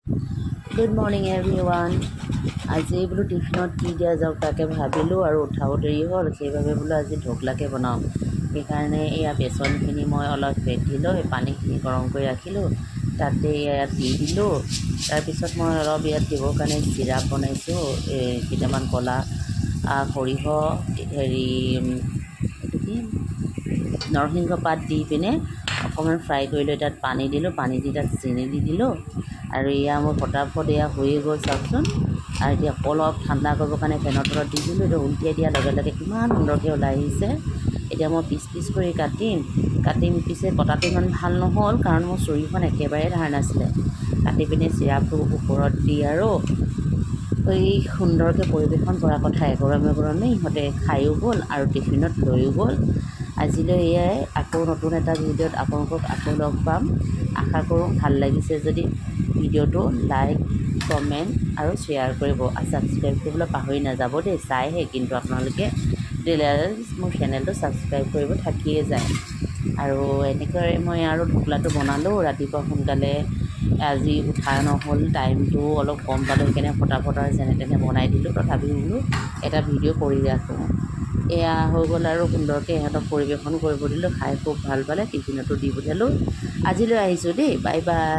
Good morning everyone. আজি বোলো টিফিনত কি দিয়া যাওক তাকে ভাবিলোঁ আৰু উঠাব দেৰি হ'ল, সেইবাবে বোলো আজি ঢকলাকে বনাওঁ। সেইকাৰণে এয়া বেচনখিনি মই অলপ ফেটি লৈ পানীখিনি গৰম কৰি ৰাখিলোঁ, তাতে ইয়াত দি দিলোঁ। তাৰপিছত মই অলপ ইয়াত দিবৰ কাৰণে চিৰাপ বনাইছোঁ, কেইটামান ক'লা সৰিয়হ এইটো কি নৰসিংহ পাত দি পিনে অকণমান ফ্ৰাই কৰি লৈ তাত পানী দিলোঁ, পানী দি তাত চেনি দি দিলোঁ। আৰু এয়া মোৰ ফটাফট এয়া হৈয়ে গ'ল চাওকচোন। আৰু এতিয়া অলপ ঠাণ্ডা কৰিবৰ কাৰণে ফেনৰ তলত দি দিলোঁ। এতিয়া উলটিয়াই দিয়াৰ লগে লগে কিমান সুন্দৰকৈ ওলাই আহিছে। এতিয়া মই পিচ পিচ কৰি কাটিম পিছে কটাটো ইমান ভাল নহ'ল, কাৰণ মোৰ চুৰিখন একেবাৰে ধাৰ নাছিলে। কাটি পিনে চিৰাপটো ওপৰত দি আৰু এই সুন্দৰকৈ পৰিৱেশন কৰাৰ কথাই গৰমে গৰমে ইহঁতে খায়ো গ'ল আৰু টিফিনত লৈও গ'ল। আজিলৈ এয়াই, আকৌ নতুন এটা ভিডিঅ'ত আপোনালোকক আকৌ লগ পাম। আশা কৰোঁ ভাল লাগিছে যদি ভিডিঅ'টো লাইক, কমেণ্ট আৰু শ্বেয়াৰ কৰিব, আৰু ছাবস্ক্ৰাইব কৰিবলৈ পাহৰি নাযাব দেই। চাইহে কিন্তু আপোনালোকে মোৰ চেনেলটো ছাবস্ক্ৰাইব কৰিব থাকিয়ে যায়। আৰু এনেকৈ মই আৰু ঢকলাটো বনালোঁ ৰাতিপুৱা সোনকালে। আজি উঠা নহ'ল, টাইমটো অলপ কম পালোঁ, সেইকাৰণে ফটাফট আৰু যেনে তেনে বনাই দিলোঁ। তথাপিও বোলো এটা ভিডিঅ' কৰি ৰাখোঁ। এয়া হৈ গ'ল আৰু সুন্দৰকৈ ইহঁতক পৰিৱেশন কৰিব দিলোঁ, খাই খুব ভাল পালে, টিফিনতো দি পঠিয়ালোঁ। আজিলৈ আহিছোঁ দেই, বাই বাই।